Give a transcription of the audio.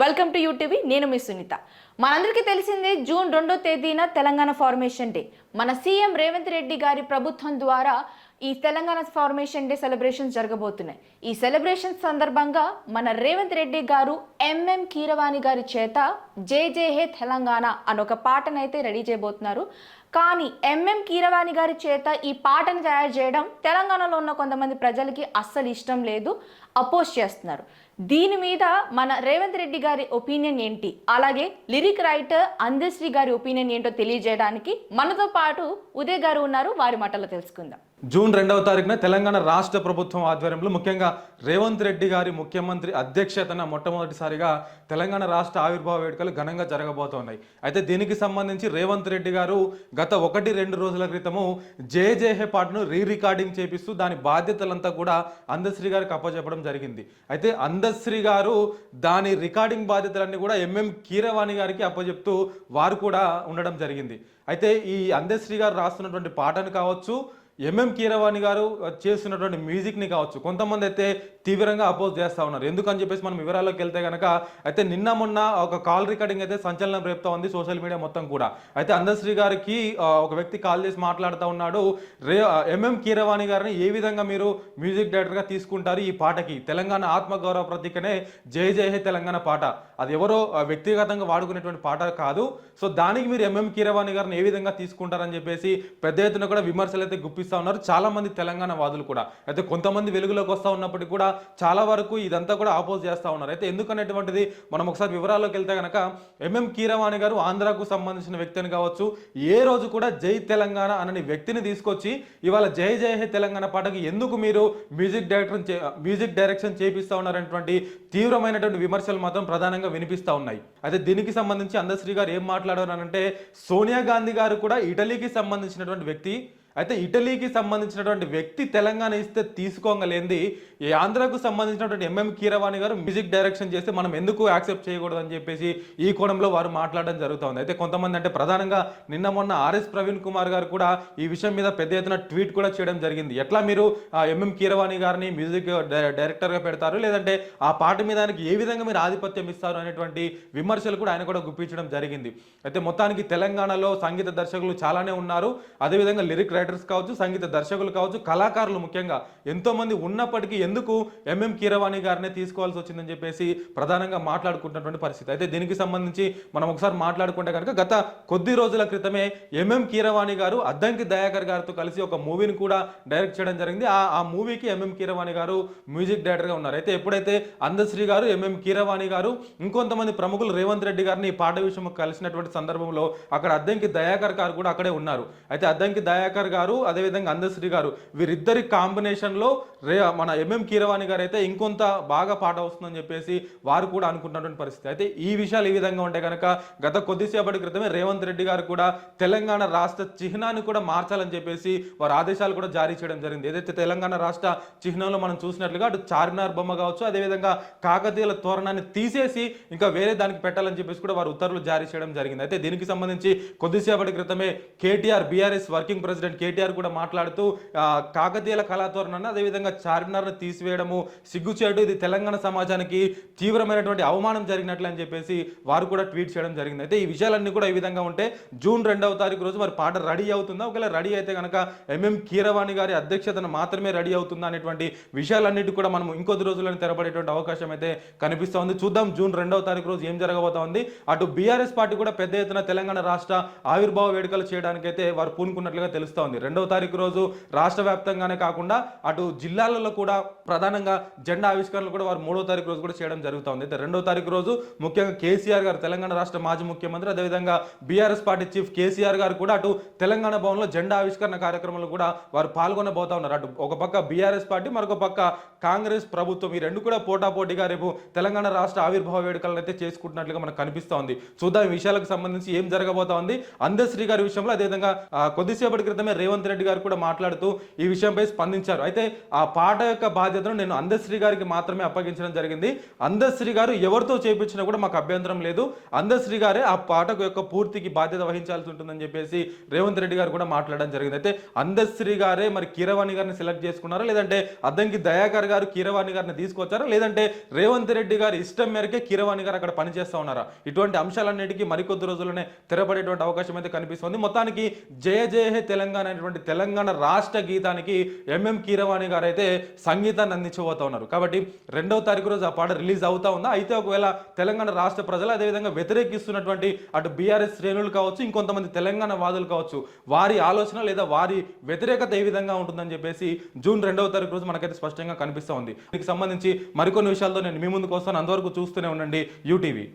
Welcome to UTV. నేను మీ సునీత. మనందరికీ తెలిసిందే, జూన్ 2వ తేదీన తెలంగాణ ఫార్మేషన్ డే. మన సీఎం రేవంత్ రెడ్డి గారి ప్రభుత్వం ద్వారా ఈ తెలంగాణ ఫార్మేషన్ డే సెలబ్రేషన్స్ జరగబోతున్నాయి. ఈ సెలబ్రేషన్ సందర్భంగా మన రేవంత్ రెడ్డి గారు ఎంఎం కీరవాణి గారి చేత జై జై హే తెలంగాణ అనొక పాటనైతే రెడీ చేయబోతున్నారు. కానీ ఎంఎం కీరవాణి గారి చేత ఈ పాటను తయారు చేయడం తెలంగాణలో ఉన్న కొంతమంది ప్రజలకి అస్సలు ఇష్టం లేదు, అపోజ్ చేస్తున్నారు. దీని మీద మన రేవంత్ రెడ్డి గారి ఒపీనియన్ ఏంటి, అలాగే లిరిక్ రైటర్ అందశ్రీ గారి ఒపీనియన్ ఏంటో తెలియజేయడానికి మనతో పాటు ఉదయ్ గారు ఉన్నారు. వారి మాటలో తెలుసుకుందాం. జూన్ 2వ తారీఖున తెలంగాణ రాష్ట్ర ప్రభుత్వం ఆధ్వర్యంలో ముఖ్యంగా రేవంత్ రెడ్డి గారి ముఖ్యమంత్రి అధ్యక్షతన మొట్టమొదటిసారిగా తెలంగాణ రాష్ట్ర ఆవిర్భావ వేడుకలు ఘనంగా జరగబోతున్నాయి. అయితే దీనికి సంబంధించి రేవంత్ రెడ్డి గారు గత 1-2 రోజుల క్రితము జే జే హే పాటను రికార్డింగ్ చేపిస్తూ దాని బాధ్యతలంతా కూడా అందశ్రీ గారికి అప్పచెప్పడం జరిగింది. అయితే అందశ్రీ గారు దాని రికార్డింగ్ బాధ్యతలన్నీ కూడా ఎంఎం కీరవాణి గారికి అప్పచెప్తూ వారు కూడా ఉండడం జరిగింది. అయితే ఈ అందశ్రీ గారు రాస్తున్నటువంటి పాటను కావచ్చు, ఎంఎం కీరవాణి గారు చేస్తున్నటువంటి మ్యూజిక్ని కావచ్చు, కొంతమంది అయితే తీవ్రంగా అపోజ్ చేస్తూ ఉన్నారు. ఎందుకని చెప్పేసి మనం వివరాల్లోకి వెళ్తే కనుక అయితే నిన్న మొన్న ఒక కాల్ రికార్డింగ్ అయితే సంచలనం రేపుతా ఉంది సోషల్ మీడియా మొత్తం కూడా. అయితే అందశ్రీ గారికి ఒక వ్యక్తి కాల్ చేసి మాట్లాడుతూ ఉన్నాడు, ఎంఎం కీరవాణి గారిని ఏ విధంగా మీరు మ్యూజిక్ డైరెక్టర్గా తీసుకుంటారు, ఈ పాటకి తెలంగాణ ఆత్మగౌరవ ప్రతీకనే జై జై హే తెలంగాణ పాట, అది ఎవరో వ్యక్తిగతంగా వాడుకునేటువంటి పాట కాదు, సో దానికి మీరు ఎంఎం కీరవాణి గారిని ఏ విధంగా తీసుకుంటారని చెప్పేసి పెద్ద ఎత్తున కూడా విమర్శలు అయితే గుప్పిస్తూ ఉన్నారు చాలా మంది తెలంగాణ వాదులు కూడా. అయితే కొంతమంది వెలుగులోకి వస్తూ ఉన్నప్పటికీ కూడా చాలా వరకు ఇదంతా కూడా ఆపోజ్ చేస్తూ ఉన్నారు. అయితే ఎందుకనేటువంటిది మనం ఒకసారి వివరాల్లోకి వెళ్తే కనుక ఎంఎం కీరవాణి గారు ఆంధ్రాకు సంబంధించిన వ్యక్తి అని కావచ్చు, ఏ రోజు కూడా జై తెలంగాణ అనే వ్యక్తిని తీసుకొచ్చి ఇవాళ జై జై హే తెలంగాణ పాటకి ఎందుకు మీరు మ్యూజిక్ డైరెక్షన్ చేపిస్తూ ఉన్నారనేటువంటి తీవ్రమైనటువంటి విమర్శలు మాత్రం ప్రధానంగా వినిపిస్తూ ఉన్నాయి. అయితే దీనికి సంబంధించి అందశ్రీ గారు ఏం మాట్లాడారు అంటే, సోనియా గాంధీ గారు కూడా ఇటలీకి సంబంధించినటువంటి వ్యక్తి, అయితే ఇటలీకి సంబంధించినటువంటి వ్యక్తి తెలంగాణ ఇస్తే తీసుకోగలేంది ఈ ఆంధ్రాకు సంబంధించినటువంటి ఎంఎం కీరవాణి గారు మ్యూజిక్ డైరెక్షన్ చేస్తే మనం ఎందుకు యాక్సెప్ట్ చేయకూడదు అని చెప్పేసి ఈ కోణంలో వారు మాట్లాడడం జరుగుతుంది. అయితే కొంతమంది అంటే ప్రధానంగా నిన్న మొన్న ఆర్ఎస్ ప్రవీణ్ కుమార్ గారు కూడా ఈ విషయం మీద పెద్ద ఎత్తున ట్వీట్ కూడా చేయడం జరిగింది. ఎట్లా మీరు ఎంఎం కీరవాణి గారిని మ్యూజిక్ డైరెక్టర్గా పెడతారు, లేదంటే ఆ పాట మీద ఆయనకి ఏ విధంగా మీరు ఆధిపత్యం ఇస్తారు అనేటువంటి విమర్శలు కూడా ఆయన కూడా గుప్పించడం జరిగింది. అయితే మొత్తానికి తెలంగాణలో సంగీత దర్శకులు చాలానే ఉన్నారు, అదేవిధంగా లిరిక్ రైటర్స్ కావచ్చు, సంగీత దర్శకులు కావచ్చు, కళాకారులు ముఖ్యంగా ఎంతో మంది ఉన్నప్పటికీ ఎందుకు ఎంఎం కీరవాణి గారినే తీసుకోవాల్సి వచ్చిందని చెప్పేసి ప్రధానంగా మాట్లాడుకుంటున్నటువంటి పరిస్థితి. అయితే దీనికి సంబంధించి మనం ఒకసారి మాట్లాడుకుంటే కనుక గత కొద్ది రోజుల క్రితమే ఎంఎం కీరవాణి గారు అద్దంకి దయాకర్ గారితో కలిసి ఒక మూవీని కూడా డైరెక్ట్ చేయడం జరిగింది. ఆ మూవీకి ఎంఎం కీరవాణి గారు మ్యూజిక్ డైరెక్టర్గా ఉన్నారు. అయితే ఎప్పుడైతే అందశ్రీ గారు, ఎంఎం కీరవాణి గారు, ఇంకొంతమంది ప్రముఖులు రేవంత్ రెడ్డి గారిని ఈ పాట విషయం కలిసినటువంటి సందర్భంలో అక్కడ అద్దంకి దయాకర్ గారు కూడా అక్కడే ఉన్నారు. అయితే అద్దంకి దయాకర్ గారు అదేవిధంగా అందశ్రీ గారు వీరిద్దరి కాంబినేషన్లో మన ఎంఎం కీరవాణి గారు అయితే ఇంకొంత బాగా పాట వస్తుందని చెప్పేసి వారు కూడా అనుకుంటున్నటువంటి పరిస్థితి. అయితే ఈ విషయాలు ఈ విధంగా ఉంటే కనుక గత కొద్దిసేపటి క్రితమే రేవంత్ రెడ్డి గారు కూడా తెలంగాణ రాష్ట్ర చిహ్నాన్ని కూడా మార్చాలని చెప్పేసి వారు ఆదేశాలు కూడా జారీ చేయడం జరిగింది. ఏదైతే తెలంగాణ రాష్ట్ర చిహ్నంలో మనం చూసినట్లుగా అటు చార్మినార్ బొమ్మ కావచ్చు, అదేవిధంగా కాకతీయుల తోరణాన్ని తీసేసి ఇంకా వేరే దానికి పెట్టాలని చెప్పేసి కూడా వారు ఉత్తర్వులు జారీ చేయడం జరిగింది. అయితే దీనికి సంబంధించి కొద్దిసేపటి క్రితమే KTR, BRS working president KTR కూడా మాట్లాడుతూ కాకతీయుల కళాతోరణాన్ని అదేవిధంగా చార్మినార్ను తీసివేయడము సిగ్గుచేటు, ఇది తెలంగాణ సమాజానికి తీవ్రమైనటువంటి అవమానం జరిగినట్లు అని చెప్పేసి వారు కూడా ట్వీట్ చేయడం జరిగింది. అయితే ఈ విషయాలన్నీ కూడా ఈ విధంగా ఉంటే జూన్ 2వ తారీఖు రోజు మరి పాట రెడీ అవుతుందా, ఒకవేళ రెడీ అయితే కనుక ఎంఎం కీరవాణి గారి అధ్యక్షతను మాత్రమే రెడీ అవుతుందా అనేటువంటి విషయాలన్నిటి కూడా మనం ఇంకొద్ది రోజుల్లో తెరపడేటువంటి అవకాశం అయితే కనిపిస్తోంది. చూద్దాం జూన్ 2వ తారీఖు రోజు ఏం జరగబోతోంది. అటు బీఆర్ఎస్ పార్టీ కూడా పెద్ద ఎత్తున తెలంగాణ రాష్ట్ర ఆవిర్భావ వేడుకలు చేయడానికైతే వారు పూనుకున్నట్లుగా తెలుస్తోంది. 2వ తారీఖు రోజు రాష్ట్ర వ్యాప్తంగానే కాకుండా అటు జిల్లాలలో కూడా ప్రధానంగా జెండా ఆవిష్కరణలు కూడా వారు 3వ తారీఖు రోజు కూడా చేయడం జరుగుతుంది. అయితే 2వ తారీఖు రోజు ముఖ్యంగా కేసీఆర్ గారు, తెలంగాణ రాష్ట్ర మాజీ ముఖ్యమంత్రి, అదేవిధంగా బీఆర్ఎస్ పార్టీ చీఫ్ కేసీఆర్ గారు కూడా అటు తెలంగాణ భవన్లో జెండా ఆవిష్కరణ కార్యక్రమంలో కూడా వారు పాల్గొనబోతా ఉన్నారు. అటు ఒక పక్క బీఆర్ఎస్ పార్టీ, మరొక పక్క కాంగ్రెస్ ప్రభుత్వం, ఈ రెండు కూడా పోటాపోటీగా రేపు తెలంగాణ రాష్ట్ర ఆవిర్భావ వేడుకలను అయితే చేసుకుంటున్నట్లుగా మనకు కనిపిస్తూ ఉంది. చూద్దాం ఈ విషయాలకు సంబంధించి ఏం జరగబోతా ఉంది. అందశ్రీ గారి విషయంలో అదేవిధంగా కొద్దిసేపటి క్రితమే రేవంత్ రెడ్డి గారు కూడా మాట్లాడుతూ ఈ విషయంపై స్పందించారు. అయితే ఆ పాట యొక్క బాధ్యతను నేను అందశ్రీ గారికి మాత్రమే అప్పగించడం జరిగింది. అందశ్రీ గారు ఎవరితో చేయించినా కూడా మాకు అభ్యంతరం లేదు, అందశ్రీ గారే ఆ పాట యొక్క పూర్తికి బాధ్యత వహించాల్సి ఉంటుందని చెప్పేసి రేవంత్ రెడ్డి గారు కూడా మాట్లాడడం జరిగింది. అయితే అందశ్రీ గారే మరి కీరవాణి గారిని సెలెక్ట్ చేసుకున్నారా, లేదంటే అద్దంకి దయాకర్ గారు కీరవాణి గారిని తీసుకొచ్చారా, లేదంటే రేవంత్ రెడ్డి గారి ఇష్టం మేరకే కీరవాణి గారు అక్కడ పనిచేస్తా ఉన్నారా? ఇటువంటి అంశాలన్నిటికీ మరికొద్ది రోజుల్లోనే తెరపడేటువంటి అవకాశం అయితే కనిపిస్తుంది. మొత్తానికి జయ జయ హే తెలంగాణ అనేటువంటి తెలంగాణ రాష్ట్ర గీతానికి ఎంఎం కీరవాణి గారు అయితే సంగీతాన్ని అందించబోతా ఉన్నారు. కాబట్టి 2వ తారీఖు రోజు ఆ పాట రిలీజ్ అవుతా ఉందా? అయితే ఒకవేళ తెలంగాణ రాష్ట్ర ప్రజలు అదేవిధంగా వ్యతిరేకిస్తున్నటువంటి అటు బీఆర్ఎస్ శ్రేణులు కావచ్చు, ఇంకొంతమంది తెలంగాణ వాదులు కావచ్చు, వారి ఆలోచన లేదా వారి వ్యతిరేకత ఏ విధంగా ఉంటుందని చెప్పేసి జూన్ 2వ తారీఖు రోజు మనకైతే స్పష్టంగా కనిపిస్తూ ఉంది. దీనికి సంబంధించి మరికొన్ని విషయాలతో నేను మీ ముందుకు వస్తాను. అంతవరకు చూస్తూనే ఉండండి యూటీవీ.